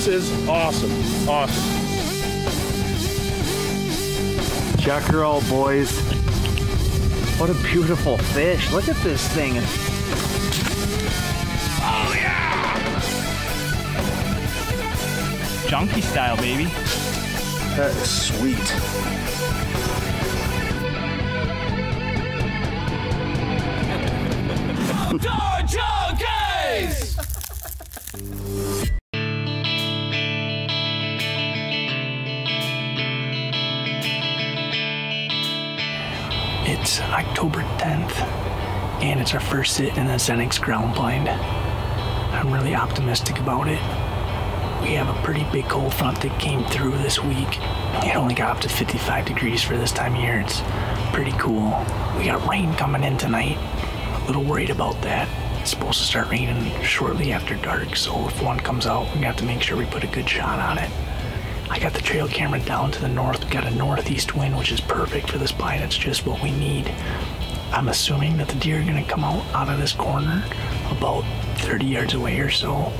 This is awesome. Awesome. Check her out, boys. What a beautiful fish. Look at this thing. Oh, yeah! Junkie style, baby. That is sweet. Outdoor Junkies! It's October 10th, and it's our first sit in the Zenix ground blind. I'm really optimistic about it. We have a pretty big cold front that came through this week. It only got up to 55 degrees for this time of year. It's pretty cool. We got rain coming in tonight. A little worried about that. It's supposed to start raining shortly after dark, so if one comes out, we're gonna have to make sure we put a good shot on it. I got the trail camera down to the north. We got a northeast wind, which is perfect for this blind. It's just what we need. I'm assuming that the deer are gonna come out of this corner about 30 yards away or so.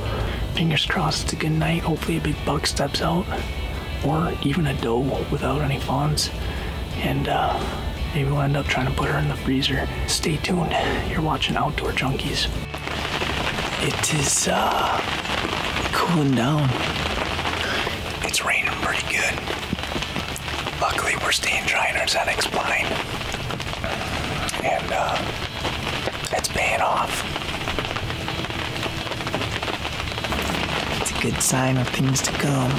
Fingers crossed it's a good night. Hopefully a big buck steps out, or even a doe without any fawns. And maybe we'll end up trying to put her in the freezer. Stay tuned. You're watching Outdoor Junkies. It is cooling down. It's raining pretty good. Luckily, we're staying dry in our Zenix blind. And it's paying off. It's a good sign of things to come.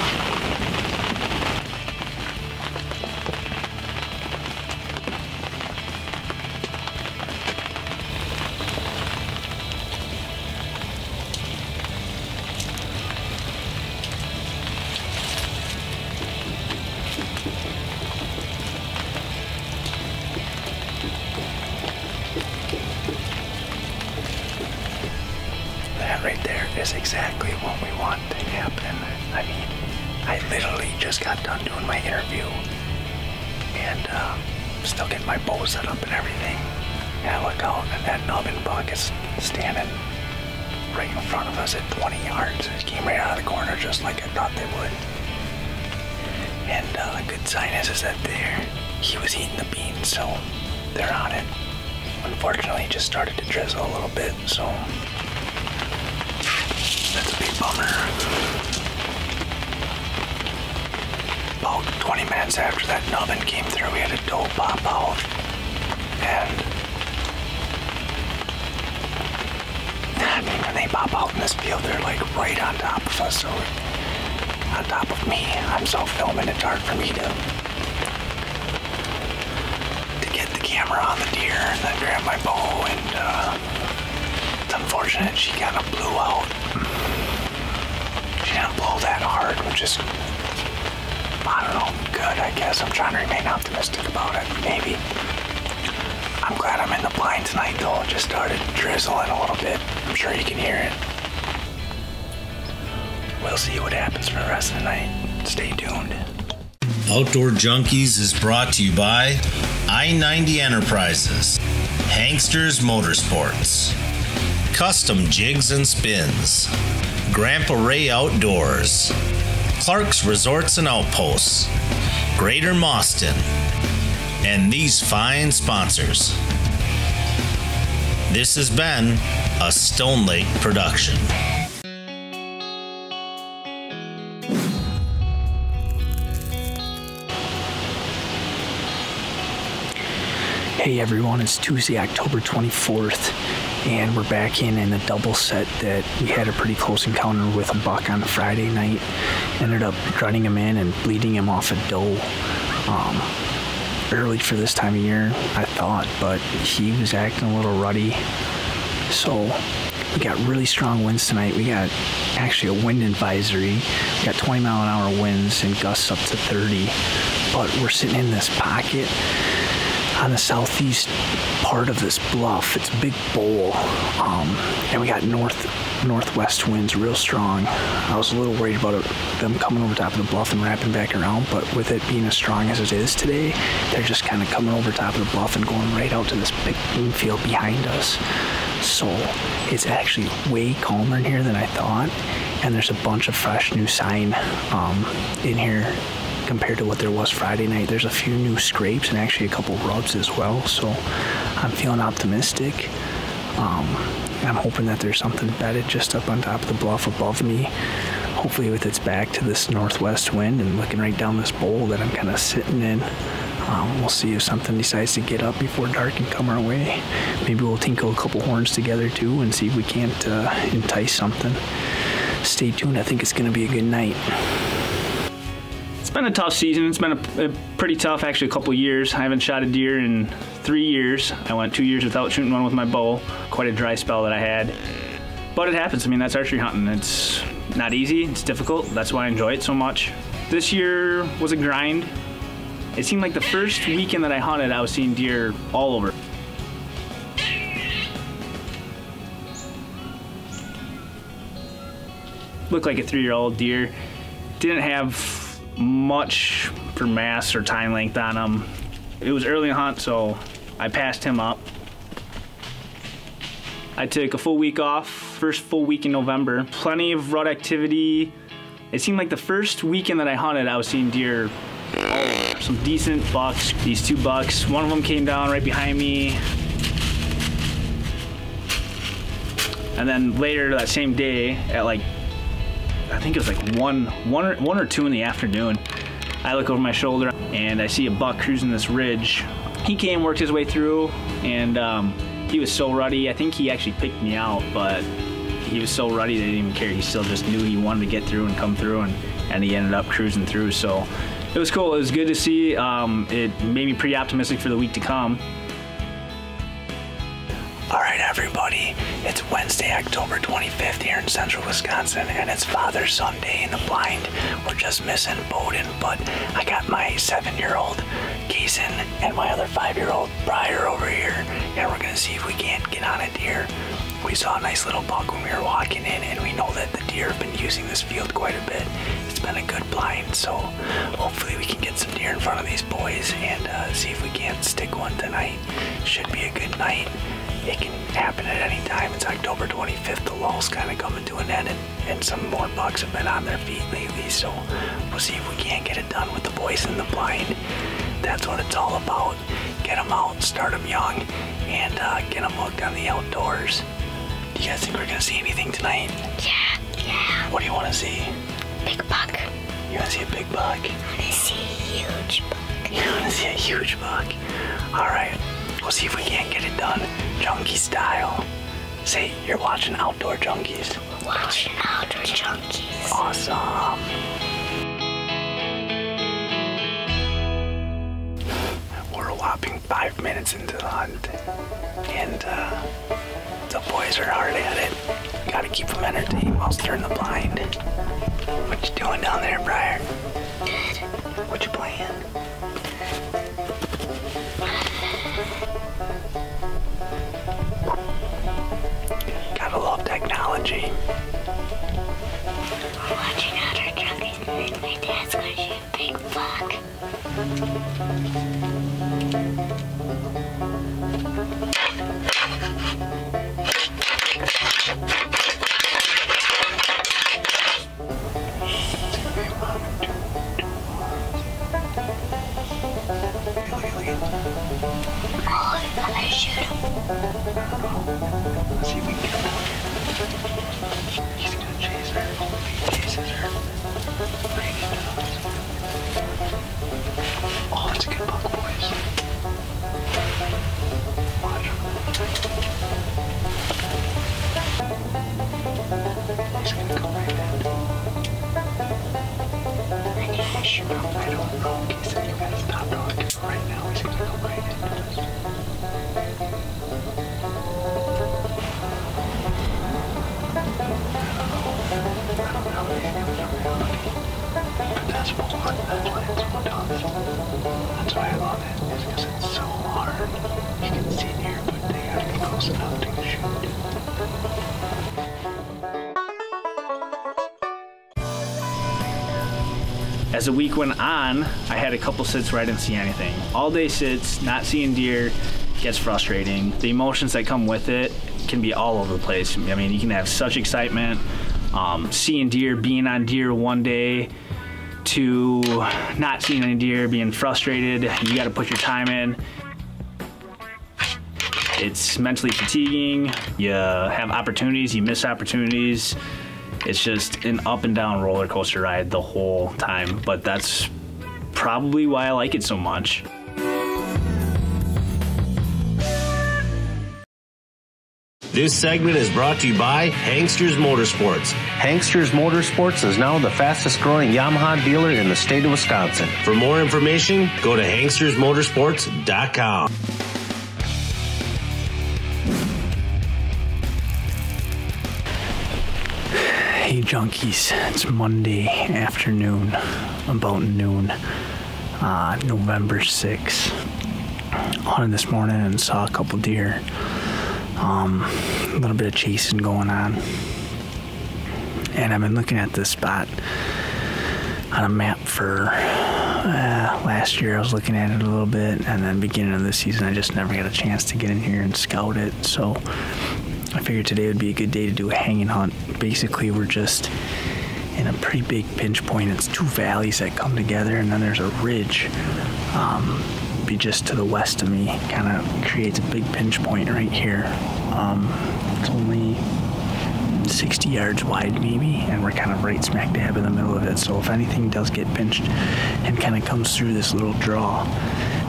That right there is exactly what we want to happen. I mean, I literally just got done doing my interview and still getting my bow set up and everything. And I look out and that nubbin buck is standing right in front of us at 20 yards. It came right out of the corner just like I thought they would. And a good sign is that he was eating the beans, so they're on it. Unfortunately, it just started to drizzle a little bit, so that's a big bummer. About 20 minutes after that nubbin came through, we had a doe pop out. And I mean, when they pop out in this field, they're like right on top of us, so on top of me. I'm self-filming. It's hard for me to get the camera on the deer and then grab my bow, and it's unfortunate she kind of blew out. She didn't blow that hard, which is, I don't know, good, I guess. I'm trying to remain optimistic about it, maybe. I'm glad I'm in the blind tonight, though. It just started drizzling a little bit. I'm sure you can hear it. We'll see what happens for the rest of the night. Stay tuned. Outdoor Junkies is brought to you by I-90 Enterprises, Hanksters Motorsports, Custom Jigs and Spins, Grandpa Ray Outdoors, Clark's Resorts and Outposts, Greater Mauston, and these fine sponsors. This has been a Stone Lake production. Hey everyone, it's Tuesday, October 24th, and we're back in a double set that we had a pretty close encounter with a buck on Friday night. Ended up running him in and bleeding him off a doe. Early for this time of year, I thought, but he was acting a little ruddy. So we got really strong winds tonight. We got actually a wind advisory. We got 20-mile-an-hour winds and gusts up to 30, but we're sitting in this pocket on the southeast part of this bluff. It's a big bowl, and we got northwest winds real strong. I was a little worried about them coming over top of the bluff and wrapping back around, but with it being as strong as it is today, they're just kind of coming over top of the bluff and going right out to this big field behind us. So it's actually way calmer in here than I thought, and there's a bunch of fresh new sign in here compared to what there was Friday night. There's a few new scrapes and actually a couple rubs as well, so I'm feeling optimistic. I'm hoping that there's something bedded just up on top of the bluff above me, hopefully with its back to this northwest wind and looking right down this bowl that I'm kind of sitting in. We'll see if something decides to get up before dark and come our way. Maybe we'll tinkle a couple horns together too and see if we can't entice something. Stay tuned. I think it's going to be a good night. It's been a tough season. It's been a pretty tough, actually, a couple years. I haven't shot a deer in 3 years. I went 2 years without shooting one with my bow. Quite a dry spell that I had. But it happens. I mean, that's archery hunting. It's not easy. It's difficult. That's why I enjoy it so much. This year was a grind. It seemed like the first weekend that I hunted, I was seeing deer all over. Looked like a 3-year-old deer. Didn't have much for mass or time length on him. It was early in the hunt, so I passed him up. I took a full week off, first full week in November. Plenty of rut activity. It seemed like the first weekend that I hunted, I was seeing deer all over. Some decent bucks. These 2 bucks, one of them came down right behind me. And then later that same day, at like, I think it was like 1 or 2 in the afternoon, I look over my shoulder and I see a buck cruising this ridge. He came, worked his way through, and he was so ruddy. I think he actually picked me out, but he was so ruddy that he didn't even care. He still just knew he wanted to get through and come through, and he ended up cruising through. So it was cool. It was good to see. It made me pretty optimistic for the week to come. All right, everybody, it's Wednesday, October 25th here in central Wisconsin, and it's Father's Sunday in the blind. We're just missing Bowden, but I got my 7-year-old Kason and my other 5-year-old Briar over here, and we're gonna see if we can't get on a deer. We saw a nice little buck when we were walking in, and we know that the deer have been using this field quite a bit. It's been a good blind, so hopefully we can get some deer in front of these boys and see if we can't stick one tonight. Should be a good night. It can happen at any time. It's October 25th. The lull's kind of coming to an end, and some more bucks have been on their feet lately, so we'll see if we can't get it done with the boys in the blind. That's what it's all about. Get them out, start them young, and get them hooked on the outdoors. Do you guys think we're going to see anything tonight? Yeah. What do you want to see? Big buck. You want to see a big buck? I want to see a huge buck. You want to see a huge buck? All right. We'll see if we can't get it done, Junkie style. Say, you're watching Outdoor Junkies. Watching Outdoor Junkies. Awesome. We're a whopping 5 minutes into the hunt, and the boys are hard at it. Gotta keep them entertained while stirring the blind. What you doing down there, Briar? Good. What you playing? Gotta love technology. We're watching Outdoor Junkies, and my dad's gonna shoot a big buck. Oh, we gotta shoot him. Let's see if we can get him out here. He's gonna chase her. He chases her. Right into those. Oh, that's a good buck, boys. Watch him. He's gonna come right in. I need to shoot him. I don't know. He said you gotta stop talking. Right now, he's gonna come right into us. I don't know, Daniel, in reality. That's what lands so tough. That's why I love it, is because it's so hard. You can see deer, but they gotta be close enough to shoot. As the week went on, I had a couple sits where I didn't see anything. All day sits, not seeing deer, gets frustrating. The emotions that come with it can be all over the place. I mean, you can have such excitement, seeing deer, being on deer one day, to not seeing any deer, being frustrated. You gotta put your time in. It's mentally fatiguing. You have opportunities, you miss opportunities. It's just an up and down roller coaster ride the whole time, but that's probably why I like it so much. This segment is brought to you by Hangsters Motorsports. Hangsters Motorsports is now the fastest growing Yamaha dealer in the state of Wisconsin. For more information, go to hangstersmotorsports.com. Hey junkies, it's Monday afternoon, about noon, November 6th. Hunted this morning and saw a couple deer. A little bit of chasing going on. And I've been looking at this spot on a map for last year. I was looking at it a little bit, and then beginning of this season I just never got a chance to get in here and scout it. So I figured today would be a good day to do a hanging hunt. Basically, we're just in a pretty big pinch point. It's two valleys that come together, and then there's a ridge be just to the west of me. Kind of creates a big pinch point right here. It's only 60 yards wide maybe, and we're kind of right smack dab in the middle of it. So if anything does get pinched and kind of comes through this little draw,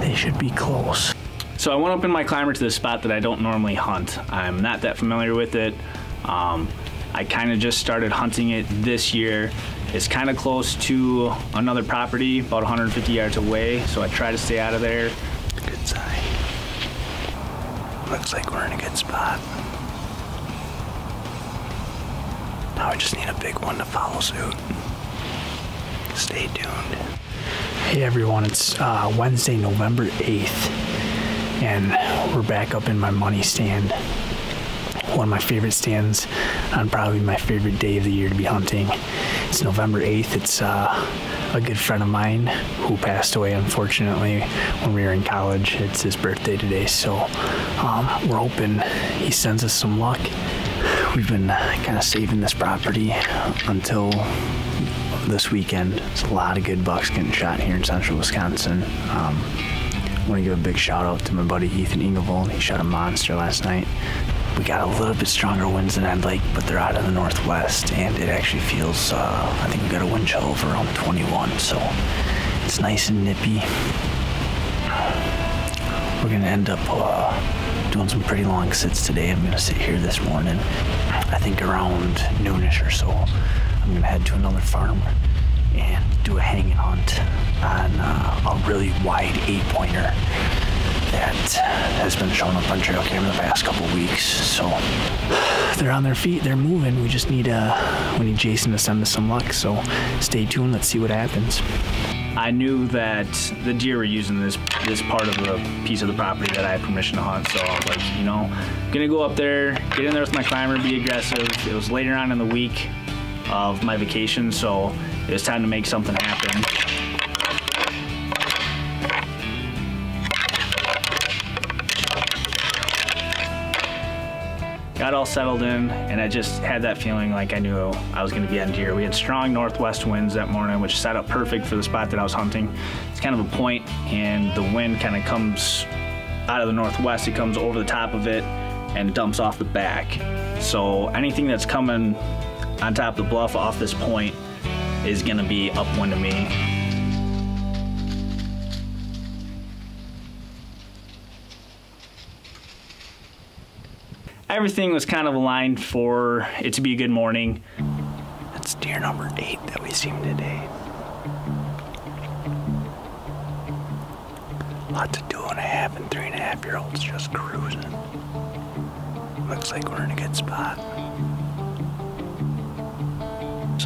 they should be close. So I went up in my climber to the spot that I don't normally hunt. I'm not that familiar with it. I kind of just started hunting it this year. It's kind of close to another property, about 150 yards away, so I try to stay out of there. Good sign. Looks like we're in a good spot. Now we just need a big one to follow suit. Stay tuned. Hey everyone, it's Wednesday, November 8th. And we're back up in my money stand. One of my favorite stands on probably my favorite day of the year to be hunting. It's November 8th. It's a good friend of mine who passed away, unfortunately, when we were in college. It's his birthday today, so we're hoping he sends us some luck. We've been kind of saving this property until this weekend. There's a lot of good bucks getting shot here in central Wisconsin. I want to give a big shout out to my buddy Ethan Inglevold. He shot a monster last night. We got a little bit stronger winds than I'd like, but they're out of the northwest, and it actually feels, I think we got a wind chill of around 21, so it's nice and nippy. We're gonna end up doing some pretty long sits today. I'm gonna sit here this morning. I think around noonish or so, I'm gonna head to another farm and do a hanging hunt on a really wide 8-pointer that has been showing up on trail camera the past couple weeks. So they're on their feet, they're moving. We just need Jason to send us some luck. So stay tuned, let's see what happens. I knew that the deer were using this part of the piece of the property that I had permission to hunt, so I was like, you know, I'm gonna go up there, get in there with my climber, be aggressive. It was later on in the week of my vacation, so it was time to make something happen. Got all settled in, and I just had that feeling like I knew I was gonna be on deer. We had strong northwest winds that morning, which set up perfect for the spot that I was hunting. It's kind of a point, and the wind kind of comes out of the northwest. It comes over the top of it and dumps off the back. So anything that's coming on top of the bluff off this point is gonna be upwind to me. Everything was kind of aligned for it to be a good morning. That's deer number 8 that we seen today. Lots of 2.5 and 3.5-year-olds just cruising. Looks like we're in a good spot.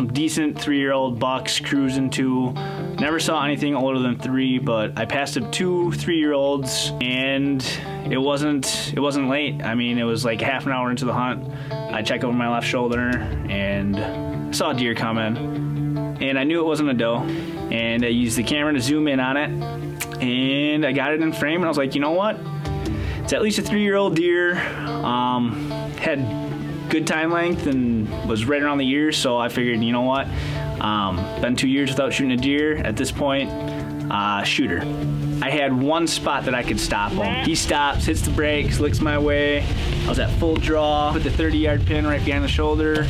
some decent 3-year-old bucks cruising to. Never saw anything older than 3, but I passed up 2 3-year-olds, and it wasn't late. I mean, it was like half an hour into the hunt. I checked over my left shoulder and saw a deer coming, and I knew it wasn't a doe. And I used the camera to zoom in on it, and I got it in frame, and I was like, you know what? It's at least a 3-year-old deer. Had good time length and was right around the ears, so I figured, you know what? Been 2 years without shooting a deer. At this point, shooter. I had one spot that I could stop him. He stops, hits the brakes, licks my way. I was at full draw, put the 30-yard pin right behind the shoulder.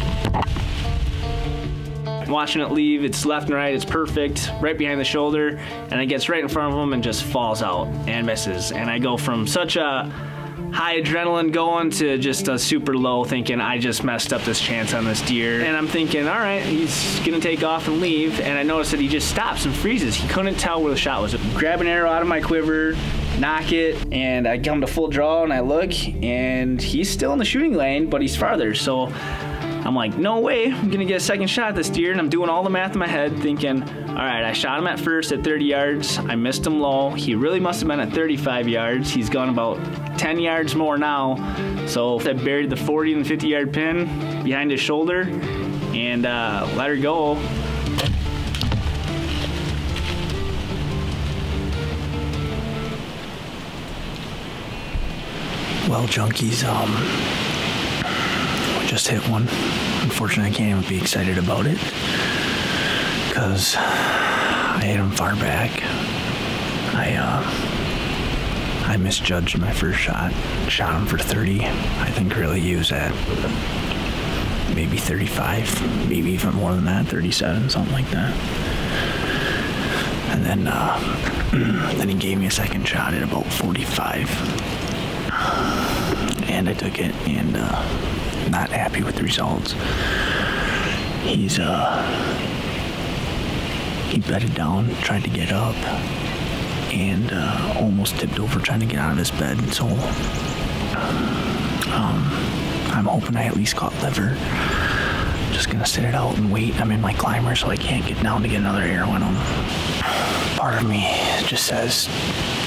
Watching it leave, it's left and right, it's perfect, right behind the shoulder, and it gets right in front of him and just falls out and misses. And I go from such a high adrenaline going to just a super low, thinking I just messed up this chance on this deer. And I'm thinking, all right, he's gonna take off and leave, and I noticed that he just stops and freezes. He couldn't tell where the shot was. Grab an arrow out of my quiver, knock it, and I come to full draw and I look, and he's still in the shooting lane, but he's farther. So I'm like, no way, I'm gonna get a second shot at this deer, and I'm doing all the math in my head thinking, all right, I shot him at first at 30 yards, I missed him low, he really must have been at 35 yards, he's gone about 10 yards more now, so I buried the 40 and 50-yard pin behind his shoulder and let her go. Well, junkies, just hit one. Unfortunately, I can't even be excited about it because I hit him far back. I misjudged my first shot. Shot him for 30. I think really he was at maybe 35, maybe even more than that, 37, something like that. And then he gave me a second shot at about 45, and I took it, and not happy with the results. He bedded down, tried to get up, and almost tipped over trying to get out of his bed. So I'm hoping I at least caught liver. Just gonna sit it out and wait. I'm in my climber, so I can't get down to get another arrow in him. Part of me just says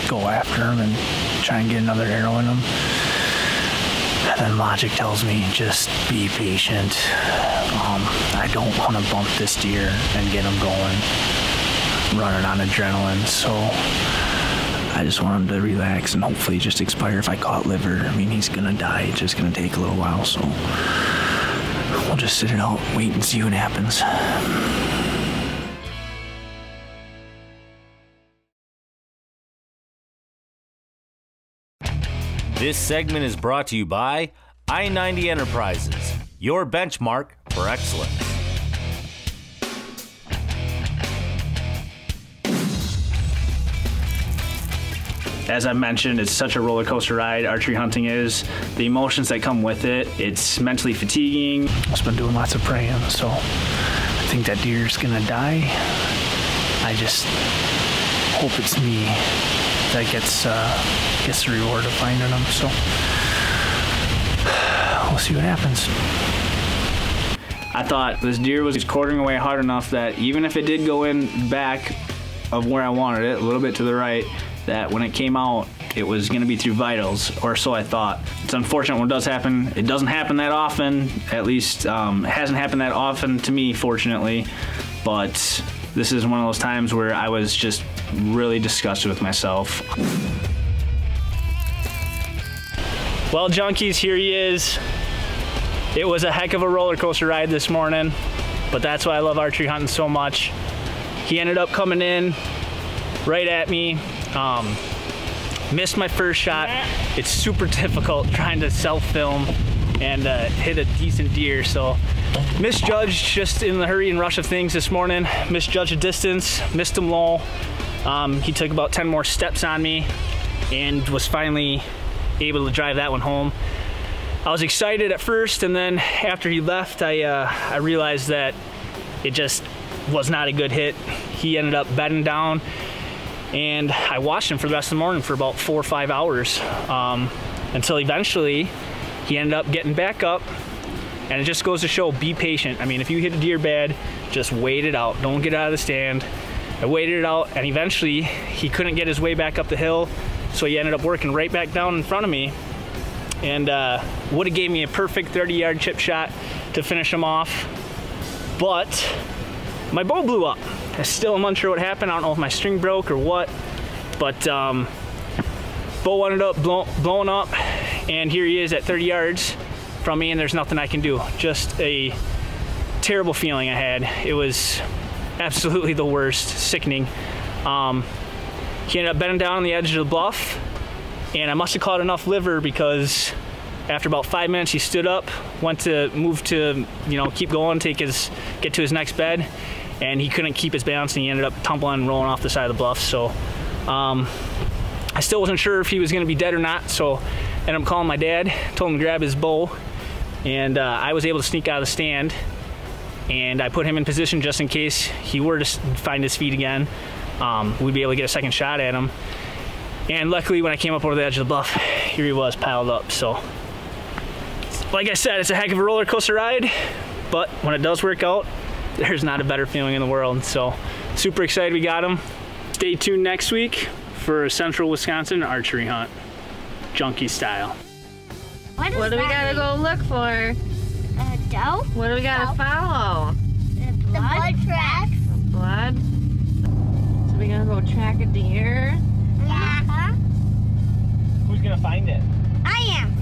go after him and try and get another arrow in him. And then logic tells me just be patient. I don't want to bump this deer and get him going, running on adrenaline. So I just want him to relax and hopefully just expire if I caught liver. I mean, he's gonna die. It's just gonna take a little while. So we'll just sit it out, wait and see what happens. This segment is brought to you by I-90 Enterprises, your benchmark for excellence. As I mentioned, it's such a roller coaster ride, archery hunting is. The emotions that come with it, it's mentally fatiguing. I've just been doing lots of praying, so I think that deer's gonna die. I just hope it's me that gets the reward of finding them, so we'll see what happens. I thought this deer was quartering away hard enough that even if it did go in back of where I wanted it, a little bit to the right, that when it came out, it was gonna be through vitals, or so I thought. It's unfortunate when it does happen. It doesn't happen that often, at least it hasn't happened that often to me, fortunately, but this is one of those times where I was just really disgusted with myself. Well, junkies, here he is. It was a heck of a roller coaster ride this morning, but that's why I love archery hunting so much. He ended up coming in right at me. Missed my first shot. It's super difficult trying to self-film and hit a decent deer, so misjudged just in the hurry and rush of things this morning. Misjudged the distance, missed him low. He took about 10 more steps on me and was finally able to drive that one home. I was excited at first, and then after he left, I realized that it just was not a good hit. He ended up bedding down, and I watched him for the rest of the morning for about 4 or 5 hours until eventually he ended up getting back up And it just goes to show, be patient. I mean, if you hit a deer bad, just wait it out. Don't get out of the stand. I waited it out, and eventually he couldn't get his way back up the hill, so he ended up working right back down in front of me, and would have gave me a perfect 30-yard chip shot to finish him off. But my bow blew up. I still am unsure what happened. I don't know if my string broke or what, but bow ended up blowing up, and here he is at 30 yards from me, and there's nothing I can do. Just a terrible feeling I had. It was absolutely the worst, sickening. He ended up bending down on the edge of the bluff, and I must have caught enough liver because after about 5 minutes he stood up, went to move to, you know, keep going, get to his next bed, and he couldn't keep his balance, and he ended up tumbling and rolling off the side of the bluff. So I still wasn't sure if he was going to be dead or not, so I ended up calling my dad, told him to grab his bow, and I was able to sneak out of the stand, and I put him in position just in case he were to find his feet again. We'd be able to get a second shot at him. And luckily, when I came up over the edge of the bluff, here he was piled up. So like I said, it's a heck of a roller coaster ride, but when it does work out, there's not a better feeling in the world. So super excited we got him. Stay tuned next week for a Central Wisconsin archery hunt, Junkie Style. What do we gotta go look for? Doe? What do we gotta follow? The blood tracks. Blood. So we gonna go track a deer? Yeah. Who's gonna find it? I am.